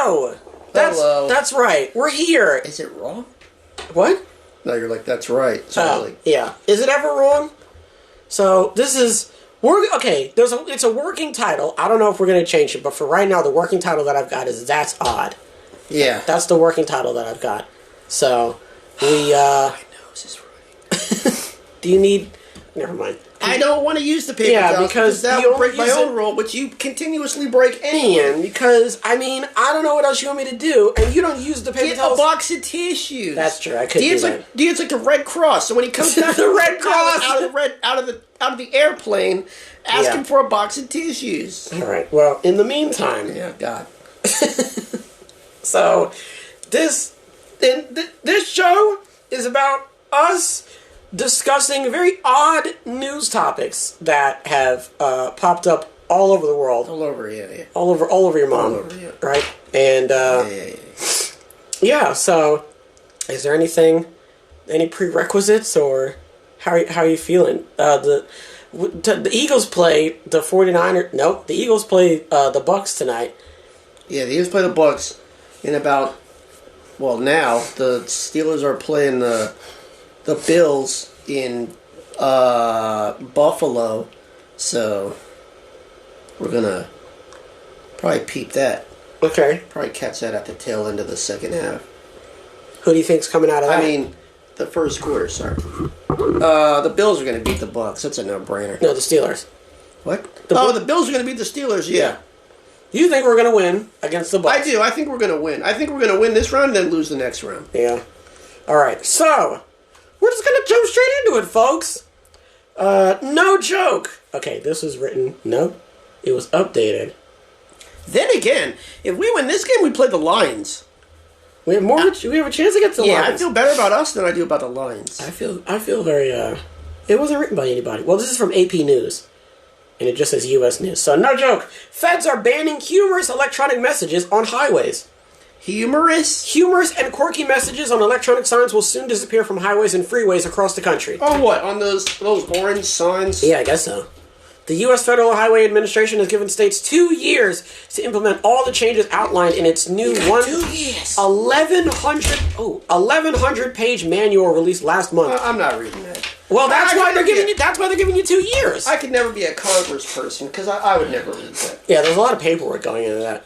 Hello. Hello. That's right. We're here. Is it wrong? What? No, you're like, that's right. So I was like, yeah. Is it ever wrong? So this is okay. It's a working title. I don't know if we're gonna change it, but for right now, the working title that I've got is "That's Odd." yeah. That's the working title that I've got. So we. My nose is running. Do you need? Never mind. I don't want to use the paper towels because that would break my own rule, but you continuously break anyway. Because, I mean, I don't know what else you want me to do, and you don't use the paper towels. Get a box of tissues. That's true. I could do that. It's like the Red Cross. So when he comes back, the Red Cross out of the airplane, ask him for a box of tissues. All right. Well, in the meantime, yeah, God. So this show is about us discussing very odd news topics that have popped up all over the world. All over, yeah. All over your mom. All over, yeah. Right? And, yeah, so, is there any prerequisites, or how are you feeling? The Eagles play the 49ers, nope, the Eagles play the Bucks tonight. Yeah, the Eagles play the Bucks in about, well, now, the Steelers are playing the Bills in Buffalo, so we're gonna probably peep that. Okay. Probably catch that at the tail end of the second half. Who do you think's coming out of that? I mean, the first quarter, sorry. The Bills are gonna beat the Bucks. That's a no-brainer. No, the Steelers. What? The Bills are gonna beat the Steelers, yeah. You think we're gonna win against the Bucks? I do. I think we're gonna win. I think we're gonna win this round and then lose the next round. Yeah. Alright, so we're just gonna jump straight into it, folks. No joke. Okay, this was written. No, it was updated. Then again, if we win this game, we play the Lions. We have more. We have a chance against the Lions. Yeah, I feel better about us than I do about the Lions. I feel very. It wasn't written by anybody. Well, this is from AP News, and it just says U.S. News. So no joke. Feds are banning humorous electronic messages on highways. Humorous and quirky messages on electronic signs will soon disappear from highways and freeways across the country. Oh, what? On those orange signs? Yeah, I guess so. The U.S. Federal Highway Administration has given states 2 years to implement all the changes outlined in its new 1,100-page manual released last month. I'm not reading that. Well, that's why they're giving you 2 years. I could never be a congressperson because I would never read that. Yeah, there's a lot of paperwork going into that,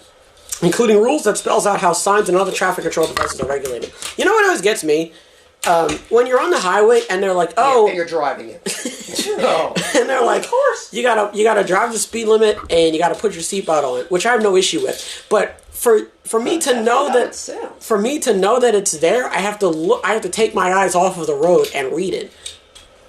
including rules that spells out how signs and other traffic control devices are regulated. You know what always gets me? When you're on the highway and they're like, "Oh," and you're driving it, and they're like, "Of course, you gotta drive the speed limit and you gotta put your seatbelt on," which I have no issue with. But for me to know that it's there, I have to take my eyes off of the road and read it.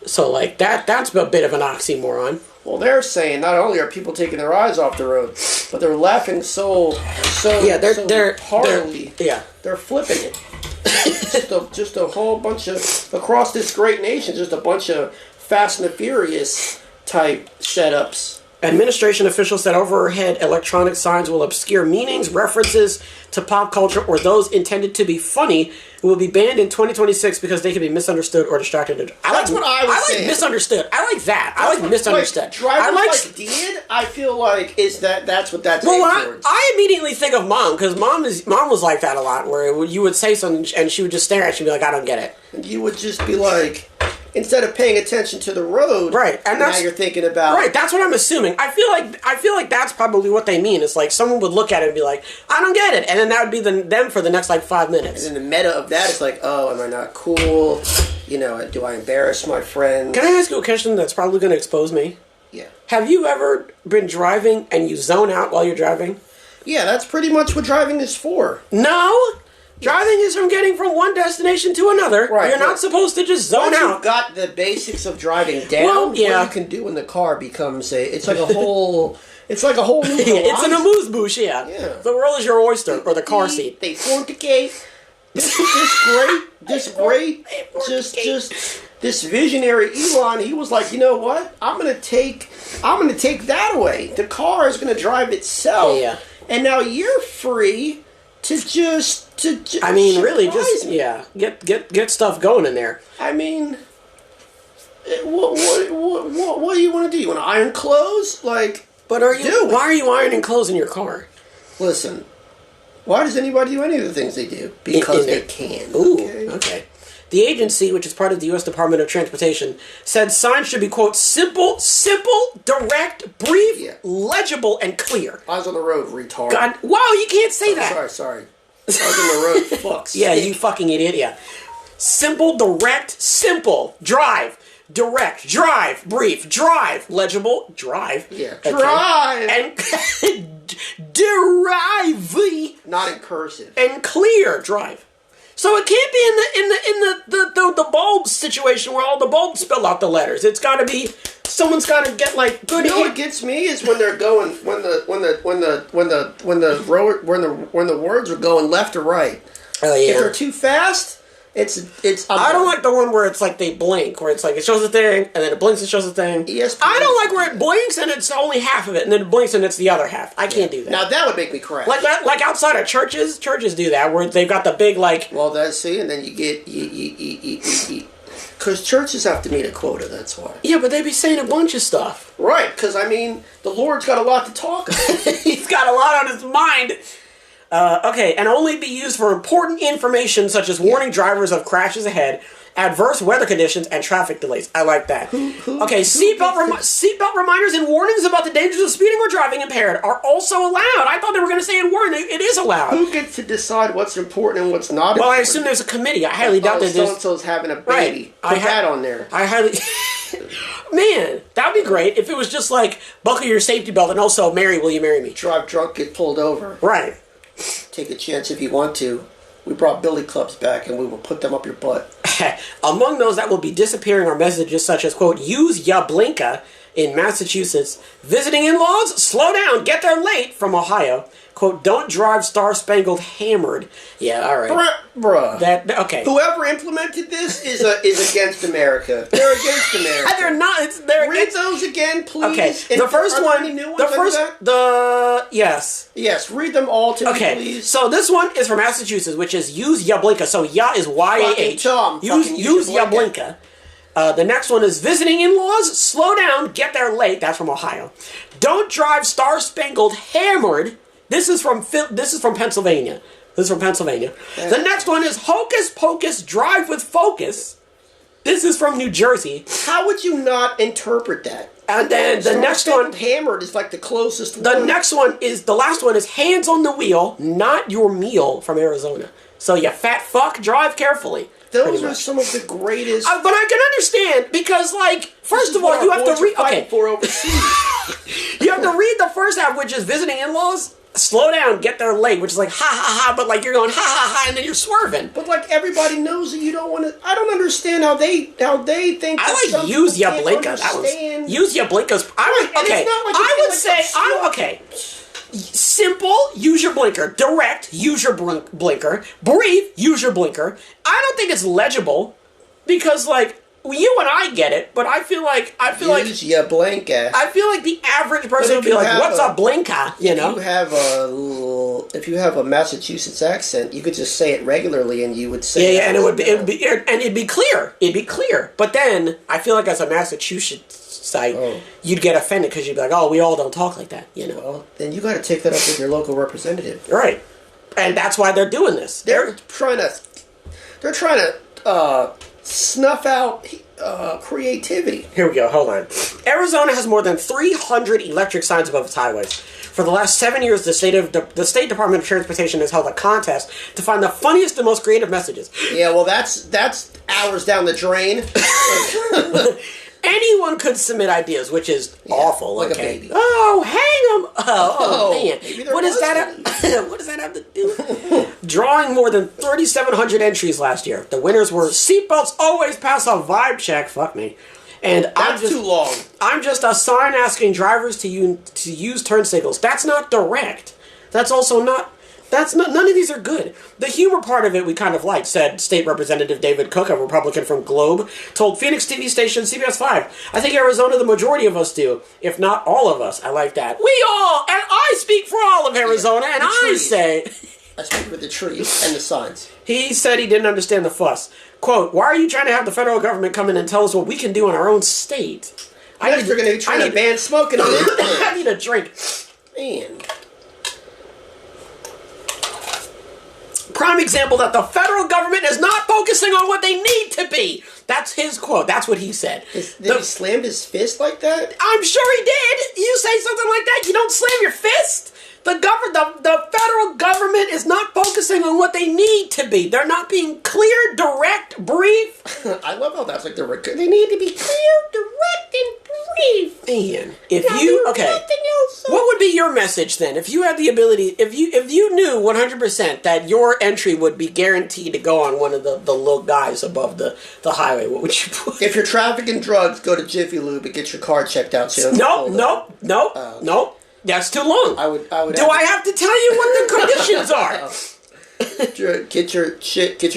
So like that's a bit of an oxymoron. Well, they're saying not only are people taking their eyes off the road, but they're laughing so heartily. They're flipping it. just a whole bunch of, across this great nation, just a bunch of Fast and the Furious type setups. Administration officials said overhead electronic signs will obscure meanings, references to pop culture, or those intended to be funny will be banned in 2026 because they can be misunderstood or distracted. That's what I was saying. I like misunderstood. I like that. I like misunderstood. Like, drivers did. I feel like that's what that's aimed towards. I immediately think of Mom, because Mom was like that a lot, where you would say something and she would just stare at you and be like, "I don't get it." And you would just be like, instead of paying attention to the road, right? And now you're thinking about That's what I'm assuming. I feel like that's probably what they mean. It's like someone would look at it and be like, "I don't get it," and then that would be them for the next 5 minutes. And then the meta of that is like, "Oh, am I not cool? You know, do I embarrass my friends?" Can I ask you a question that's probably going to expose me? Yeah. Have you ever been driving and you zone out while you're driving? Yeah, that's pretty much what driving is for. No. Driving is from getting from one destination to another. Right. You're not supposed to just zone out. You've got the basics of driving down. Well, yeah. What you can do in the car becomes it's like a whole new It's an amuse-bouche, yeah. The world is your oyster, or the car seat. They fornicate. This visionary Elon, he was like, you know what? I'm gonna take that away. The car is gonna drive itself. Yeah. And now you're free to get stuff going in there. I mean, what do you want to do? You want to iron clothes? Like, but why are you ironing clothes in your car? Listen, Why does anybody do any of the things they do? Because they can. Ooh, okay. The agency, which is part of the U.S. Department of Transportation, said signs should be, quote, simple, direct, brief, legible, and clear. I was on the road, retard. God, wow, you can't say that. Sorry. I was on the road, fuck. Yeah, you fucking idiot, yeah. Simple, direct, drive, direct, drive, brief, drive, legible, drive. Yeah, okay. drive. And derive. Not in cursive. And clear, drive. So it can't be in the bulb situation where all the bulbs spell out the letters. It's got to be someone's got to get like good. You know what gets me is when they're going when the words are going left or right. Oh yeah. If they're too fast, it's. I don't like the one where it's like they blink, where it's like it shows a thing and then it blinks and shows a thing. ESPN. I don't like where it blinks and it's only half of it, and then it blinks and it's the other half. I can't do that. Now that would make me crash. Like that, like outside of churches do that, where they've got the big like. Well, that's see, and then you get because churches have to meet a quota. That's why. Yeah, but they be saying a bunch of stuff. Right, because I mean, the Lord's got a lot to talk about. He's got a lot on his mind. Okay, and only be used for important information such as warning drivers of crashes ahead, adverse weather conditions, and traffic delays. I like that. Okay, seatbelt reminders and warnings about the dangers of speeding or driving impaired are also allowed. I thought they were going to say in warning. It is allowed. Who gets to decide what's important and what's not important? Well, I assume there's a committee. I highly doubt that there's... So-and-so's having a baby. Right. Put that on there. I highly... Man, that would be great if it was just like, buckle your safety belt and also, Mary, will you marry me? Drive drunk, get pulled over. Right. Take a chance if you want to. We brought billy clubs back and we will put them up your butt. Among those that will be disappearing are messages such as, quote, use ya blinka in Massachusetts, visiting in-laws, slow down, get there late from Ohio, quote, don't drive star-spangled hammered. Yeah, all right. Bruh. Okay. Whoever implemented this is against America. They're against America. They're not. Read those again, please. Okay. The first one. Yes. Yes. Read them all to me, please. So this one is from Massachusetts, which is use ya blinka. So ya is Y-A-H. Use ya blinka. The next one is visiting in-laws, slow down, get there late. That's from Ohio. Don't drive star-spangled hammered. This is from Pennsylvania. The next one is hocus pocus, drive with focus. This is from New Jersey. How would you not interpret that? And then the next one, hammered, is like the closest. The last one is hands on the wheel, not your meal, from Arizona. So you fat fuck, drive carefully. Those are some of the greatest. But I can understand because, like, first of all, you have to read. Okay, you have to read the first half, which is visiting in-laws. Slow down, get there late, which is like ha ha ha, but like you're going ha ha ha, and then you're swerving. But like everybody knows that you don't want to. I don't understand how they think. I like use ya blinka. Use ya blinkas. Okay. Simple, use your blinker. Direct, use your blinker. Brief, use your blinker. I don't think it's legible because, like, you and I get it, but I feel like use your blinker. I feel like the average person would be like, "What's a blinker?" You know. If you have a Massachusetts accent, you could just say it regularly, and you would say and it'd be clear. It'd be clear. But then I feel like as a Massachusetts site, you'd get offended because you'd be like, "Oh, we all don't talk like that," you know. Well, then you got to take that up with your local representative, right? And that's why they're doing this. They're trying to snuff out creativity. Here we go. Hold on. Arizona has more than 300 electric signs above its highways. For the last 7 years, the State Department of Transportation has held a contest to find the funniest and most creative messages. Yeah, well, that's hours down the drain. Anyone could submit ideas, which is awful. Like a baby. Oh, hang them! Oh man, what does that have to do? Drawing more than 3,700 entries last year. The winners were seatbelts always pass a vibe check. Fuck me. And that's too long. I'm just a sign asking drivers to use turn signals. That's not direct. That's also not. None of these are good. The humor part of it we kind of liked, said State Representative David Cook, a Republican from Globe, told Phoenix TV station CBS 5. I think Arizona, the majority of us do, if not all of us. I like that. We all, and I speak for all of Arizona, and I say... I speak with the trees and the signs. He said he didn't understand the fuss. Quote, why are you trying to have the federal government come in and tell us what we can do in our own state? Next they're going to be trying to ban smoking. I need a drink. Man. prime example that the federal government is not focusing on what they need to be. That's his quote. That's what he said. Did he slam his fist like that? I'm sure he did. You say something like that, you don't slam your fist. The federal government is not focusing on what they need to be. They're not being clear, direct, brief. I love how that's like they need to be clear, direct, and brief. Man, what would be your message then? If you had the ability, if you knew 100% that your entry would be guaranteed to go on one of the little guys above the highway, what would you put? If you're trafficking drugs, go to Jiffy Lube and get your car checked out. So Nope. That's too long. I would. Do I have to tell you what the conditions are? Get your shit. Get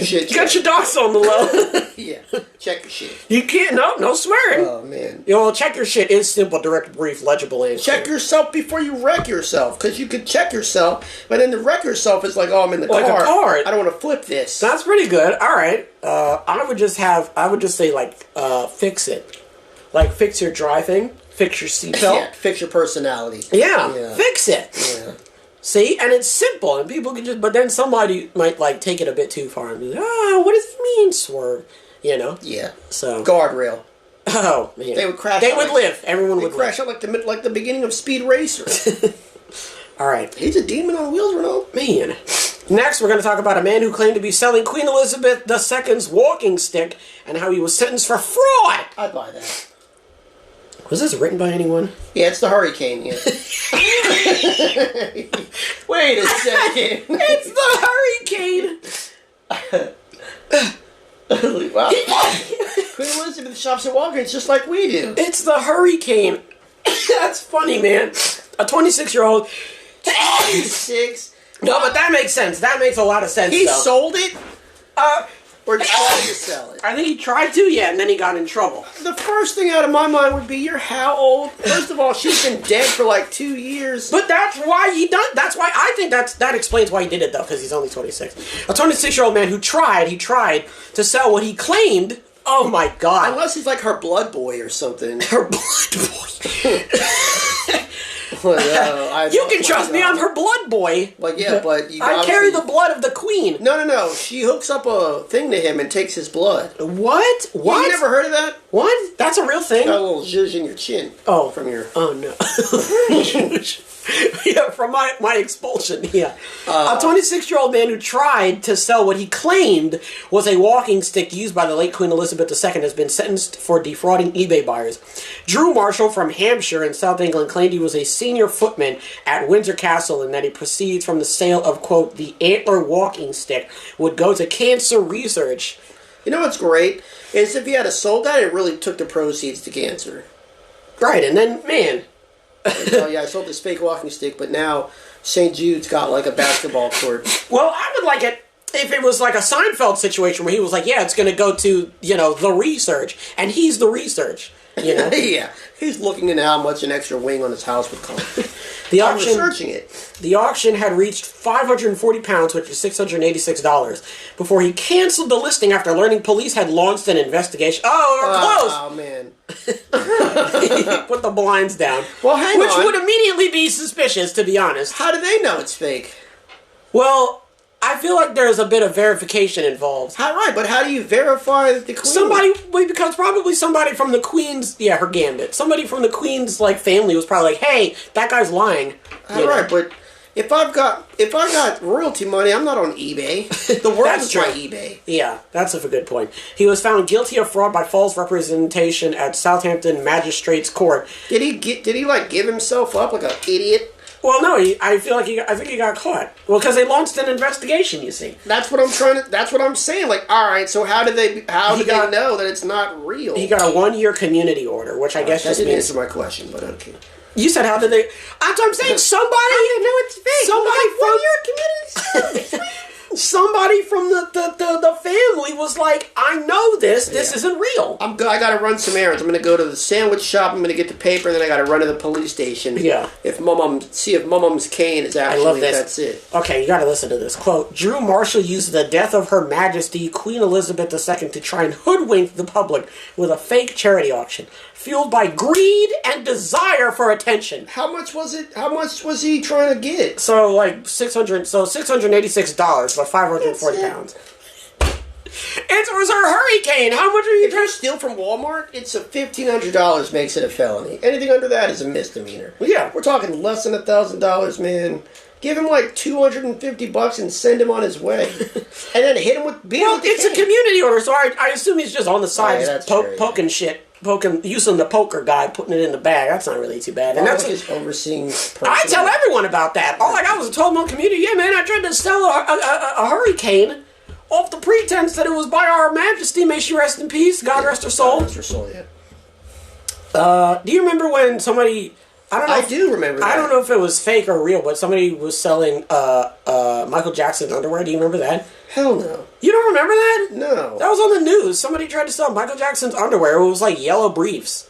your docs on the low. Yeah, check your shit. You can't. No swearing. Oh man. Check your shit is simple, direct, brief, legible answer. Check yourself before you wreck yourself, because you could check yourself, but then to wreck yourself is like, oh, I'm in the car. A car. I don't want to flip this. That's pretty good. All right. I would just say fix it, like fix your driving. Fix your seatbelt. Yeah, fix your personality. Yeah, fix it. Yeah. See, and it's simple, and people can but then somebody might take it a bit too far and be like, what does it mean, swerve? Yeah. So guardrail. Oh man, they would crash. They would live. Everyone would crash out like the beginning of Speed Racer. All right. He's a demon on wheels, Renault. Man. Next, we're going to talk about a man who claimed to be selling Queen Elizabeth II's walking stick and how he was sentenced for fraud. I'd buy that. Was this written by anyone? Yeah, it's the Hurricane, yeah. Wait a second. It's the Hurricane. Wow. Queen Elizabeth shops at Walgreens just like we do. It's the Hurricane. That's funny, man. A 26-year-old. 26? No, but that makes sense. That makes a lot of sense, He sold it? Or tried to sell it? I think he tried to, and then he got in trouble. The first thing out of my mind would be, you're how old? First of all, she's been dead for like 2 years. But that's why he done. That's why I think that explains why he did it, though, because he's only 26. A 26-year-old man who tried to sell what he claimed. Oh my God! Unless he's like her blood boy or something. Her blood boy. Well, you can trust me, I'm her blood boy. Like, yeah, but I carry the blood of the queen. No. She hooks up a thing to him and takes his blood. What? You never heard of that? What? That's a real thing? Got a little zhuzh in your chin. Oh. From your... Oh, no. Yeah, from my expulsion, yeah. A 26-year-old man who tried to sell what he claimed was a walking stick used by the late Queen Elizabeth II has been sentenced for defrauding eBay buyers. Drew Marshall from Hampshire in South England claimed he was a senior footman at Windsor Castle and that he proceeds from the sale of, quote, the antler walking stick would go to cancer research. You know what's great? Is if he had sold that, it really took the proceeds to cancer. Right, and then, man... Oh yeah, I sold this fake walking stick, but now St. Jude's got like a basketball court. Well, I would like it if it was like a Seinfeld situation where he was like, yeah, it's going to go to, the research, and he's the research, Yeah, he's looking into how much an extra wing on his house would cost. I'm researching it. The auction had reached £540, which is $686, before he canceled the listing after learning police had launched an investigation. Oh, we're close! Oh, man. He put the blinds down. Well, hang on. Which would immediately be suspicious, to be honest. How do they know it's fake? Well... I feel like there's a bit of verification involved. But how do you verify the queen? Because probably somebody from the queen's, her gambit. Somebody from the queen's family was probably like, "Hey, that guy's lying." But if I've got royalty money, I'm not on eBay. The world is my eBay. Yeah, that's a good point. He was found guilty of fraud by false representation at Southampton Magistrates Court. Did he give himself up like an idiot? Well, no, I think he got caught. Well, because they launched an investigation, you see. That's what I'm saying. Like, all right, so how do they know that it's not real? He got a 1-year community order, which I guess just means... That didn't answer my question, but okay. You said how did they... That's what I'm saying. Somebody... I didn't know it's fake. Somebody from... 1 year community. Somebody from the family was like, I know this isn't real. I got to run some errands. I'm going to go to the sandwich shop, I'm going to get the paper, and then I got to run to the police station. Yeah. See if Mum's cane is actually, I love this. That's it. Okay, you got to listen to this. Quote, Drew Marshall used the death of Her Majesty Queen Elizabeth II to try and hoodwink the public with a fake charity auction, fueled by greed and desire for attention. How much was it? How much was he trying to get? So, $686, but $540 240 pounds. It was a hurricane. How much are you trying to steal from Walmart? It's a $1,500 makes it a felony. Anything under that is a misdemeanor. Well, yeah, we're talking less than $1,000, man. Give him like $250 and send him on his way, and then hit him with beer. Well, it's a community order, so I assume he's just on the side, just poking shit. Using the poker guy, putting it in the bag. That's not really too bad. And that's his overseeing person. I tell everyone about that. All I got was a 12-month community. Yeah, man, I tried to sell a hurricane off the pretense that it was by Our Majesty. May she rest in peace. God rest her soul. God rest her soul, yeah. Do you remember when somebody... I do remember that. I don't know if it was fake or real, but somebody was selling Michael Jackson underwear. Do you remember that? Hell no. You don't remember that? No. That was on the news. Somebody tried to sell Michael Jackson's underwear. It was like yellow briefs.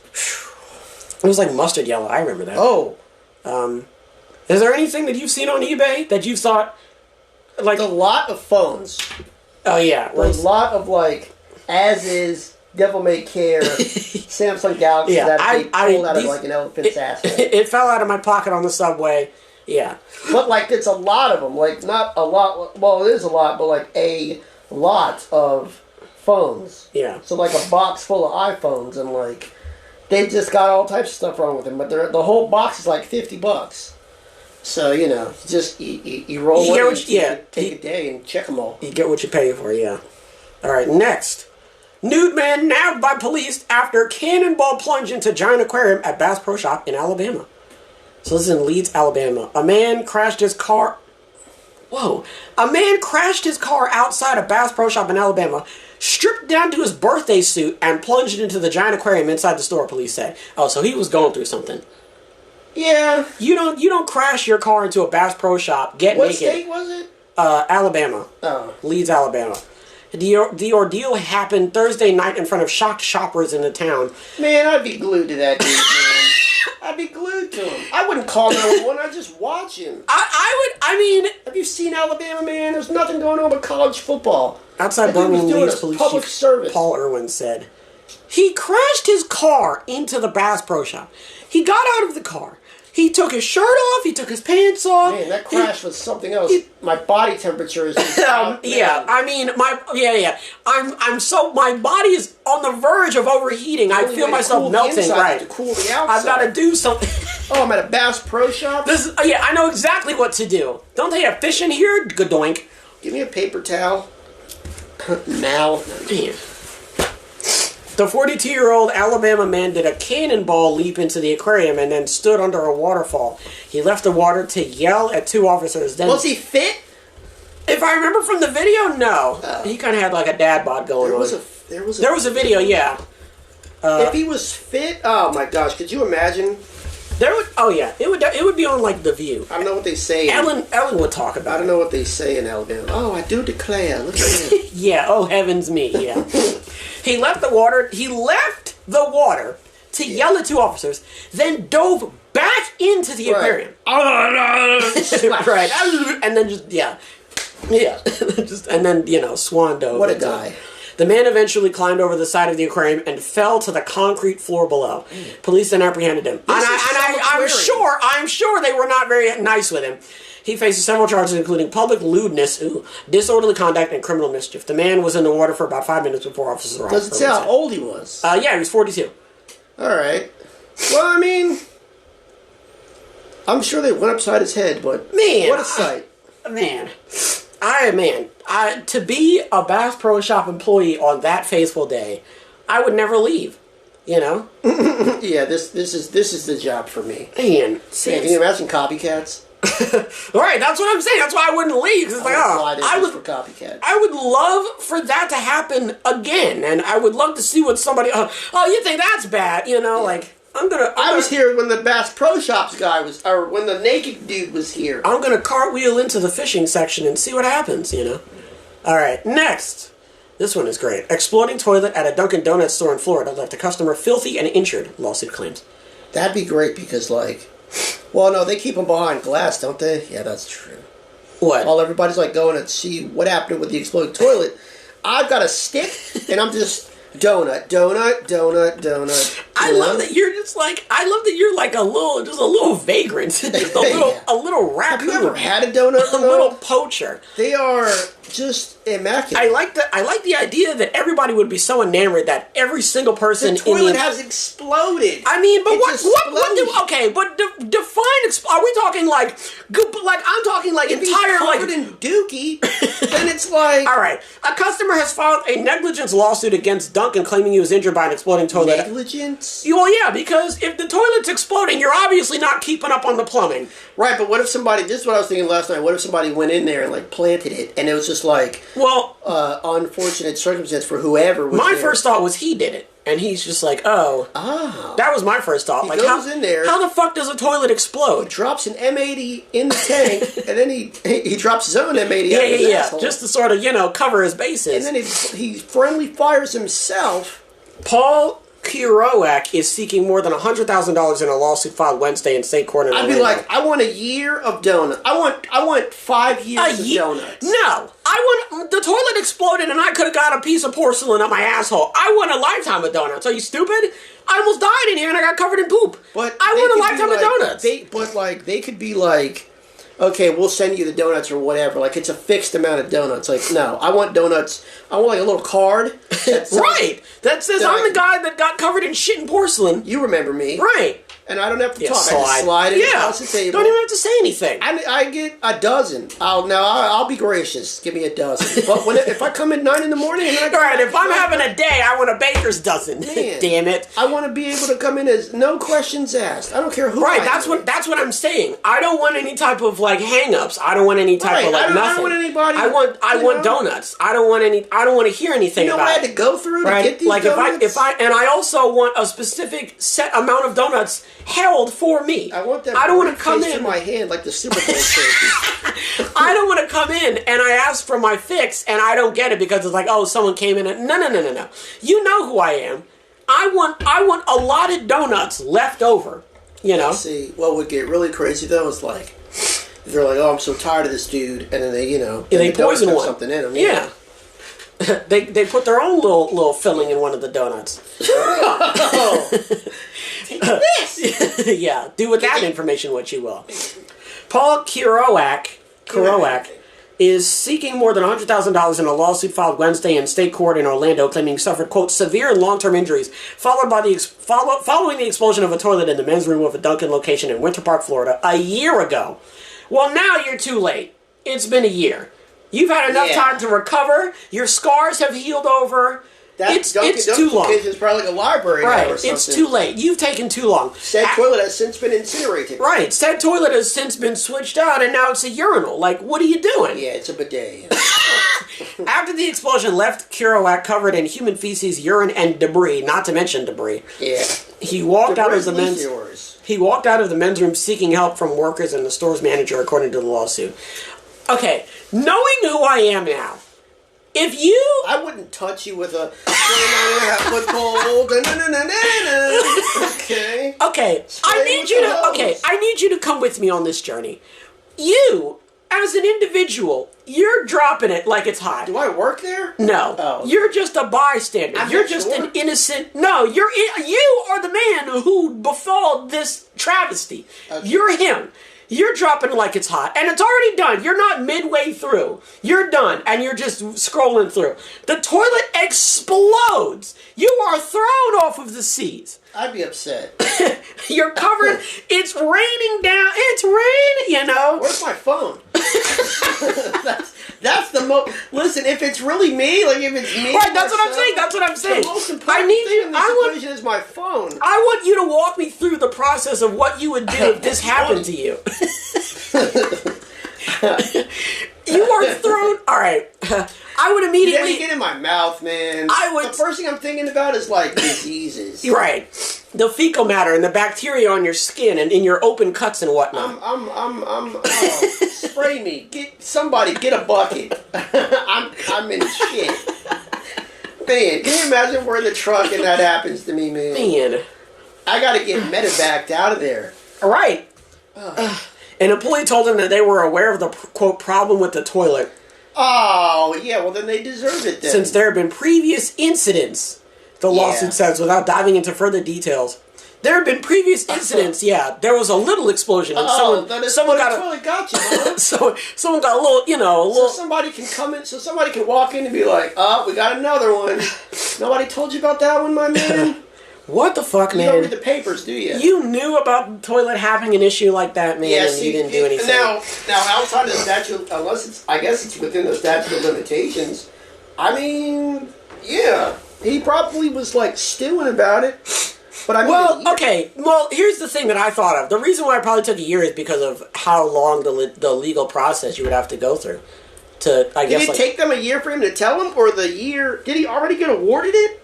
It was like mustard yellow. I remember that. Oh. Is there anything that you've seen on eBay that you thought... like a lot of phones. Oh, yeah. A lot of, like, as-is... Devil May Care, Samsung Galaxy that they pulled out of like an elephant's ass. It fell out of my pocket on the subway. Yeah. But like it's a lot of them. Like not a lot. Well, it is a lot, but like a lot of phones. Yeah. So like a box full of iPhones, and like they just got all types of stuff wrong with them. But the whole box is like $50. So you know, just you roll one. Take a day and check them all. You get what you pay for. Yeah. All right. Next. Nude man nabbed by police after cannonball plunge into giant aquarium at Bass Pro Shop in Alabama. So this is in Leeds, Alabama. A man crashed his car outside a Bass Pro Shop in Alabama, stripped down to his birthday suit, and plunged into the giant aquarium inside the store, police say. Oh, so he was going through something. Yeah. You don't crash your car into a Bass Pro Shop, get naked. What state was it? Alabama. Oh. Leeds, Alabama. The ordeal happened Thursday night in front of shocked shoppers in the town. Man, I'd be glued to that dude, man. I'd be glued to him. I wouldn't call 911, I'd just watch him. Have you seen Alabama, man? There's nothing going on with college football. Outside Birmingham Leeds Police public Chief service. Paul Irwin said, he crashed his car into the Bass Pro Shop. He got out of the car. He took his shirt off. He took his pants off. Man, that crash was something else. My body temperature is. My body is on the verge of overheating. I feel myself melting. Right. To cool the outside. I've got to do something. Oh, I'm at a Bass Pro Shop. I know exactly what to do. Don't they have fish in here? Good doink. Give me a paper towel. Now. Man. The 42-year-old Alabama man did a cannonball leap into the aquarium and then stood under a waterfall. He left the water to yell at two officers. Then, was he fit? If I remember from the video, no. He kind of had like a dad bod going on. There was a video, yeah. If he was fit, oh my gosh, could you imagine? It would be on like The View. I don't know what they say. Ellen would talk about it. I don't know what they say in Alabama. Oh, I do declare. Look at him. Yeah, oh heavens me, yeah. He left the water to yell at two officers, then dove back into the aquarium. Right. And then swan dove. What a guy. The man eventually climbed over the side of the aquarium and fell to the concrete floor below. Police then apprehended him. I'm sure they were not very nice with him. He faces several charges, including public lewdness, disorderly conduct, and criminal mischief. The man was in the water for about 5 minutes before officers arrived. Does it say how old he was? Yeah, he was 42. All right. Well, I mean, I'm sure they went upside his head, but man, what a sight. To be a Bass Pro Shop employee on that fateful day, I would never leave. You know? Yeah, this is the job for me. Man, can you imagine copycats? Right, that's what I'm saying. That's why I wouldn't leave. Because I would love for that to happen again, and I would love to see what somebody. You think that's bad? You know, like I was here when the Bass Pro Shops guy was, or when the naked dude was here. I'm gonna cartwheel into the fishing section and see what happens. You know. All right, next. This one is great. Exploding toilet at a Dunkin' Donuts store in Florida left a customer filthy and injured, lawsuit claims. That'd be great because, well, no, they keep them behind glass, don't they? Yeah, that's true. What? While everybody's, going to see what happened with the exploding toilet, I've got a stick, and I'm just Donut. I love that you're just like, I love that you're like a little vagrant, just a little raccoon. Have you ever had a donut? A little poacher. They are just immaculate. I like the idea that everybody would be so enamored that every single person the toilet has exploded. I mean, but define are we talking like I'm talking like if entire covered in dookie, then it's like all right. A customer has filed a negligence lawsuit against Dunkin, claiming he was injured by an exploding toilet. Negligence? Well, yeah, because if the toilet's exploding, you're obviously not keeping up on the plumbing. Right, but what if somebody? This is what I was thinking last night. What if somebody went in there and like planted it, and it was just like unfortunate circumstance for whoever was my there. first thought was he did it. And he's just like, that was my first thought. He like, goes in there. How the fuck does a toilet explode? He drops an M80 in the tank, and then he drops his own M80 out of his asshole. Just to sort of, cover his bases. And then he friendly fires himself. Paul Kiroak is seeking more than $100,000 in a lawsuit filed Wednesday in state court in Orlando. I'd be like, I want a year of donuts. I want 5 years of donuts. No. The toilet exploded and I could have got a piece of porcelain up my asshole. I want a lifetime of donuts. Are you stupid? I almost died in here and I got covered in poop. But I want a lifetime of donuts. They could be like, okay, we'll send you the donuts or whatever. Like, it's a fixed amount of donuts. Like, no, I want donuts. I want like a little card. Right. That says I'm the guy that got covered in shit and porcelain. You remember me. Right. And I don't have to talk. I just slide it across the table. Don't even have to say anything. I get a dozen. I'll be gracious. Give me a dozen. But if I come at 9 in the morning and if I'm having a day, I want a baker's dozen. Man, damn it! I want to be able to come in as no questions asked. I don't care who. Right. That's what I'm saying. I don't want any type of like hang-ups. I don't want any type of nothing. I don't want anybody. I want donuts. I don't want to hear anything about it. You know what I had to go through to get these donuts? And I also want a specific set amount of donuts held for me. I want that. I don't want to come in my hand like the Super Bowl trophy. I don't want to come in and I ask for my fix and I don't get it because it's like, oh, someone came in and no. You know who I am. I want allotted donuts left over. See, what would get really crazy though is like they're like, oh, I'm so tired of this dude, and then they poison one. Something in them. Yeah. They put their own little filling in one of the donuts. Take this. Yeah, do with that information what you will. Paul Kiroak is seeking more than $100,000 in a lawsuit filed Wednesday in state court in Orlando, claiming he suffered, quote, severe and long-term injuries following the explosion of a toilet in the men's room of a Dunkin location in Winter Park, Florida, a year ago. Well, now you're too late. It's been a year. You've had enough time to recover. Your scars have healed over. It's too long. It's probably like a library now or something. It's too late. You've taken too long. Said toilet has since been incinerated. Right. Said toilet has since been switched out, and now it's a urinal. Like, what are you doing? Yeah, it's a bidet. After the explosion left Kiroak covered in human feces, urine, and debris, not to mention debris. Yeah. He walked out of the men's room seeking help from workers and the store's manager, according to the lawsuit. Okay, knowing who I am now, I wouldn't touch you with a 29.5-foot pole. Okay. Okay. I need you to come with me on this journey. You, as an individual, you're dropping it like it's hot. Do I work there? No. Oh. You're just a bystander. You're just an innocent. No, you are the man who befall this travesty. Okay. You're him. You're dropping like it's hot. And it's already done. You're not midway through. You're done. And you're just scrolling through. The toilet explodes. You are thrown off of the seats. I'd be upset. You're covered. It's raining down. It's raining, Where's my phone? That's the most... Listen, if it's really me, like if it's me... Right, that's what I'm saying. The most important thing in this equation is my phone. I want you to walk me through the process of what you would do if this happened to you. You are thrown... All right. I would immediately... Get in my mouth, man. The first thing I'm thinking about is, like, diseases. Right. The fecal matter and the bacteria on your skin and in your open cuts and whatnot. Spray me. Somebody get a bucket. I'm in shit. Man, can you imagine we're in the truck and that happens to me, man? Man. I gotta get medevaced out of there. Right. An employee told him that they were aware of the, quote, problem with the toilet. Oh, yeah, well then they deserve it then. Since there have been previous incidents the lawsuit says, without diving into further details. There have been previous incidents. Yeah, there was a little explosion, and someone got you. Huh? someone got a little, So somebody can come in. So somebody can walk in and be like, "Oh, we got another one." Nobody told you about that one, my man. What the fuck, man? You don't read the papers, do you? You knew about the toilet having an issue like that, man, and you didn't do anything. Now outside of the statute, I guess it's within the statute of limitations. I mean, yeah, he probably was like stewing about it. But I mean, well, here's the thing that I thought of. The reason why it probably took a year is because of how long the legal process you would have to go through. Did it take them a year for him to tell him, or the year? Did he already get awarded it?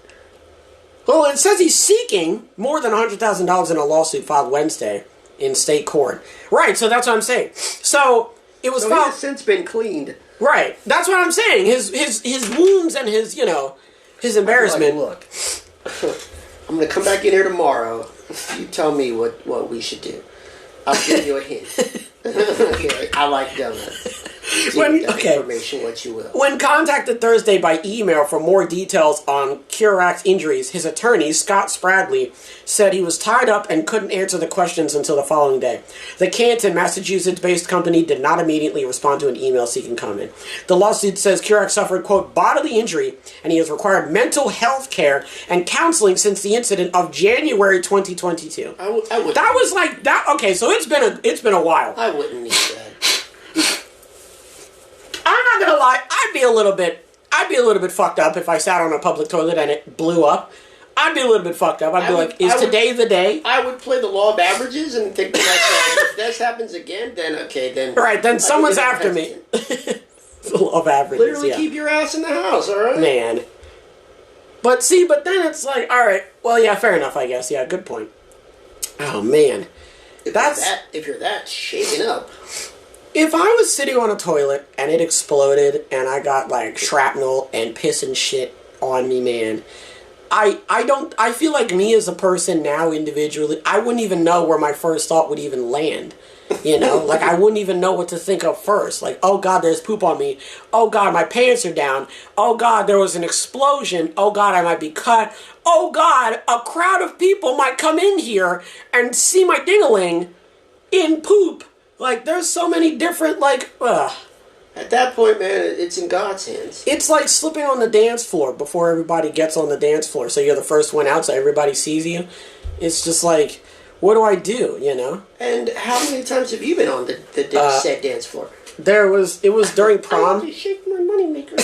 Well, it says he's seeking more than $100,000 in a lawsuit filed Wednesday in state court. Right, so that's what I'm saying. So it was filed. He has since been cleaned. Right, that's what I'm saying. His wounds and his embarrassment. Look, I'm going to come back in here tomorrow. You tell me what we should do. I'll give you a hint. Okay, I like donuts. Information, what you will. When contacted Thursday by email for more details on Curac's injuries, his attorney, Scott Spradley, said he was tied up and couldn't answer the questions until the following day. The Canton, Massachusetts-based company did not immediately respond to an email seeking comment. The lawsuit says Curac suffered, quote, bodily injury, and he has required mental health care and counseling since the incident of January 2022. I would. That was like that. Okay, so it's been a while. I wouldn't need that. I'm not gonna lie, I'd be a little bit fucked up if I sat on a public toilet and it blew up. I'd be a little bit fucked up. I'd be like, is today the day? I would play the law of averages and think to myself, if this happens again, then... Right, then someone's after me. The law of averages, literally keep your ass in the house, alright? Man. But then it's like, alright, well, yeah, fair enough, I guess. Yeah, good point. Oh, man. If you're that shaken up... If I was sitting on a toilet and it exploded and I got like shrapnel and piss and shit on me, man, I feel like me as a person now individually, I wouldn't even know where my first thought would even land. Like I wouldn't even know what to think of first. Like, oh God, there's poop on me. Oh God, my pants are down. Oh God, there was an explosion. Oh God, I might be cut. Oh God, a crowd of people might come in here and see my ding-a-ling in poop. Like, there's so many different, At that point, man, it's in God's hands. It's like slipping on the dance floor before everybody gets on the dance floor. So you're the first one out, so everybody sees you. It's just like, what do I do, And how many times have you been on the said dance floor? It was during prom. I have to shake my moneymaker.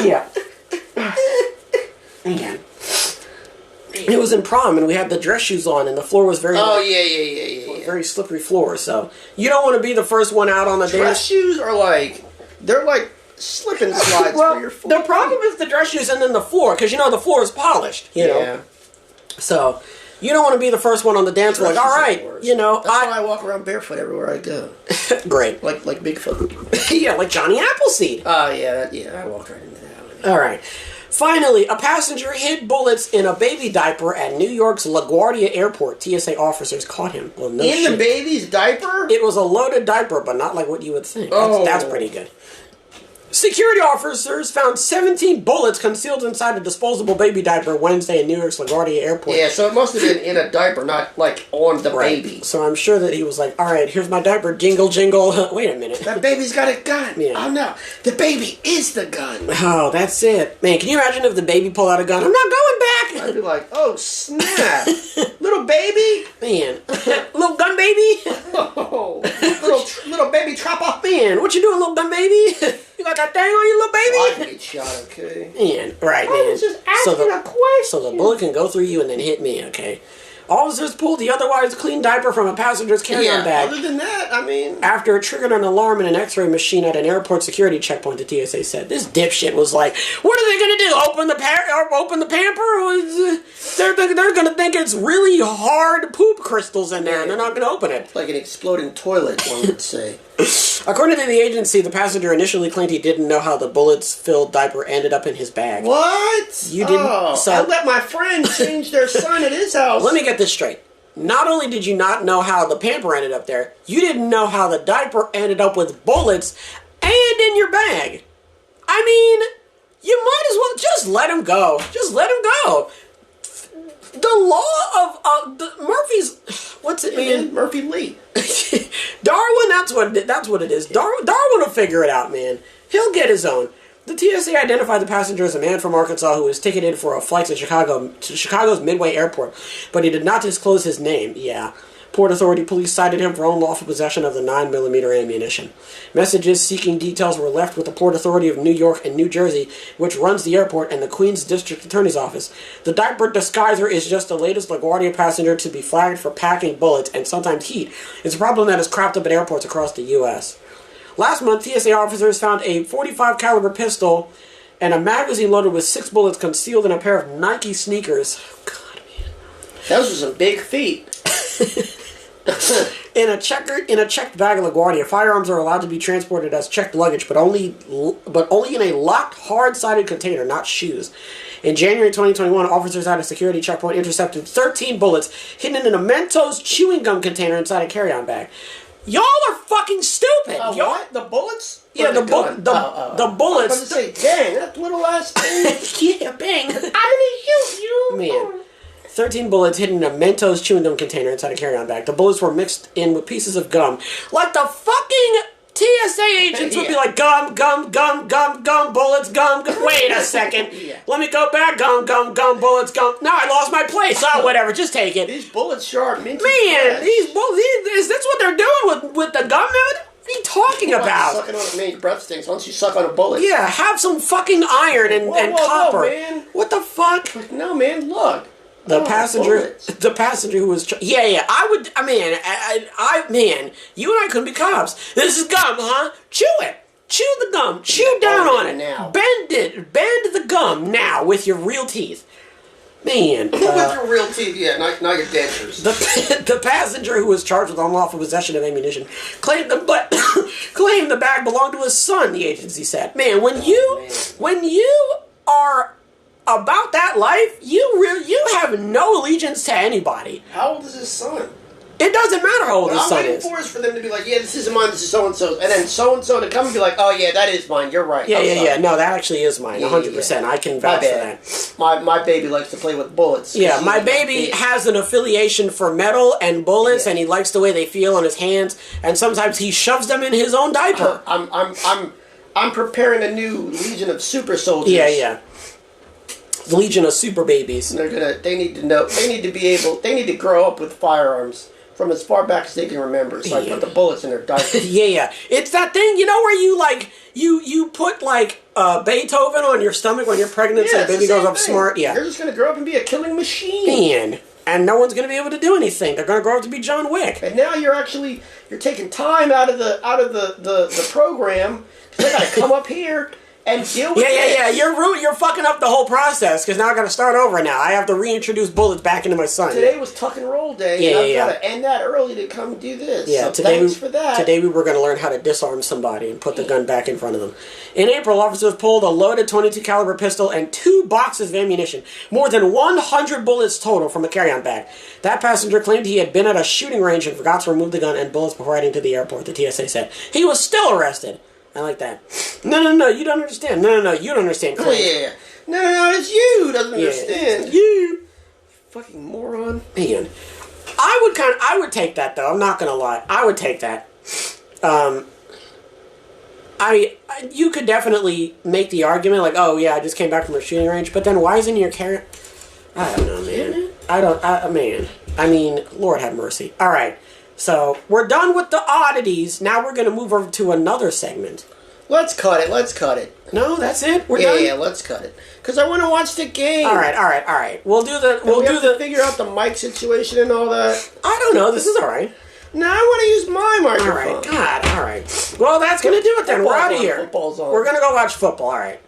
Yeah. Man. It was in prom, and we had the dress shoes on, and the floor was very... very slippery floor, so... You don't want to be the first one out on the dance... Dress shoes are they're like slip and slides for your foot. The problem is the dress shoes and then the floor, because, the floor is polished, you know? Yeah. So, you don't want to be the first one on the dance floor, like, all right, That's why I walk around barefoot everywhere I go. Great. Like Bigfoot. Yeah, like Johnny Appleseed. Oh, yeah, I walked right into that. All right. Finally, a passenger hid bullets in a baby diaper at New York's LaGuardia Airport. TSA officers caught him. Well, no shit. The baby's diaper? It was a loaded diaper, but not like what you would think. That's pretty good. Security officers found 17 bullets concealed inside a disposable baby diaper Wednesday in New York's LaGuardia Airport. Yeah, so it must have been in a diaper, not like on the baby. So I'm sure that he was like, all right, here's my diaper, jingle, jingle. Wait a minute. That baby's got a gun. Yeah. Oh, no. The baby is the gun. Oh, that's it. Man, can you imagine if the baby pulled out a gun? I'm not going back. I'd be like, oh, snap. Little baby. Man. Little gun baby. Oh, little baby trapper. Man, what you doing, little gun baby? You got that thing on you, little baby? I can get shot, okay? Man, right, man. I was just asking a question. So the bullet can go through you and then hit me, okay? Officers pulled the otherwise clean diaper from a passenger's carry-on bag. Other than that, I mean... After it triggered an alarm in an x-ray machine at an airport security checkpoint, the TSA said. This dipshit was like, what are they going to do? Open the pamper? They're going to think it's really hard poop crystals in there, and they're not going to open it. Like an exploding toilet, one would say. According to the agency, the passenger initially claimed he didn't know how the bullets-filled diaper ended up in his bag. What? You didn't? I let my friend change their son at his house. Let me get this straight. Not only did you not know how the pamper ended up there, you didn't know how the diaper ended up with bullets and in your bag. I mean, you might as well just let him go. Just let him go. The law of Murphy's, what's it mean? Murphy Lee. Darwin, that's what it is. Darwin will figure it out, man. He'll get his own. The TSA identified the passenger as a man from Arkansas who was ticketed for a flight to Chicago's Midway Airport, but he did not disclose his name. Yeah. Port Authority police cited him for unlawful possession of the 9mm ammunition. Messages seeking details were left with the Port Authority of New York and New Jersey, which runs the airport, and the Queens District Attorney's Office. The diaper disguiser is just the latest LaGuardia passenger to be flagged for packing bullets and sometimes heat. It's a problem that has cropped up at airports across the U.S. Last month, TSA officers found a .45 caliber pistol and a magazine loaded with 6 bullets concealed in a pair of Nike sneakers. God, man. Those are some big feet. In a checked bag of LaGuardia, firearms are allowed to be transported as checked luggage, but only in a locked, hard-sided container, not shoes. In January 2021, officers at a security checkpoint intercepted 13 bullets hidden in a Mentos chewing gum container inside a carry-on bag. Y'all are fucking stupid. What? The bullets? Yeah, the bullets. I was about to say, dang, that little ass thing. Yeah, bang. I'm gonna shoot you. Man. 13 bullets hidden in a Mentos chewing gum container inside a carry-on bag. The bullets were mixed in with pieces of gum. Like the fucking TSA agents would be like, gum, bullets, gum. Wait a second. Let me go back. Gum, bullets, gum. Now I lost my place. Oh, whatever. Just take it. These bullets sharp, minty. Man, these bullets, is this what they're doing with the gum now? What are you talking about? Sucking on it, man, your breath stinks once you suck on a bullet. Yeah, have some fucking iron and copper. Whoa, man. What the fuck? No, man, look. The passenger who was, man, you and I couldn't be cops. This is gum, huh? Chew it. Chew the gum. Chew down on it. Now. Bend the gum now with your real teeth. Man. With your real teeth, yeah, not your dentures. The passenger who was charged with unlawful possession of ammunition claimed the bag belonged to his son, the agency said. Man, when you are about that life, you have no allegiance to anybody. How old is his son? It doesn't matter how old his son is. What I'm waiting for is for them to be like, yeah, this isn't mine, this is so-and-so's. And then so-and-so to come and be like, oh, yeah, that is mine, you're right. Yeah. No, that actually is mine, 100%. Yeah. I can vouch for that. My baby likes to play with bullets. Yeah, my baby has an affiliation for metal and bullets, and he likes the way they feel on his hands, and sometimes he shoves them in his own diaper. I'm preparing a new Legion of Super Soldiers. Yeah. The Legion of Super Babies. They need to grow up with firearms from as far back as they can remember. So I put the bullets in their diapers. Yeah. It's that thing, where you put Beethoven on your stomach when you're pregnant, so the baby grows up smart. Yeah. You're just gonna grow up and be a killing machine. Man. And no one's gonna be able to do anything. They're gonna grow up to be John Wick. And now you're taking time out of the program. They gotta come up here and deal with it. Yeah. You're fucking up the whole process, because now I gotta start over now. I have to reintroduce bullets back into my son. Today was tuck and roll day, and I've got to end that early to come do this. Yeah, so thanks for that. Today we were going to learn how to disarm somebody and put the gun back in front of them. In April, officers pulled a loaded .22 caliber pistol and 2 boxes of ammunition, more than 100 bullets total, from a carry-on bag. That passenger claimed he had been at a shooting range and forgot to remove the gun and bullets before heading to the airport, the TSA said. He was still arrested. I like that. No, you don't understand. No, you don't understand. Oh, yeah. No, it's you who doesn't understand. It's you. Fucking moron. Man. I would take that, though. I'm not gonna lie. I would take that. You could definitely make the argument, like, oh, yeah, I just came back from a shooting range, but then why isn't your carry... I don't know, man. I mean, Lord have mercy. All right. So, we're done with the oddities. Now we're going to move over to another segment. Let's cut it. No, that's it? We're done? Yeah, let's cut it. Because I want to watch the game. All right. We'll do the... figure out the mic situation and all that. I don't know. This is all right. No, I want to use my microphone. All right. Well, that's going to do it then. We're out of here. Football's on. We're going to go watch football. All right.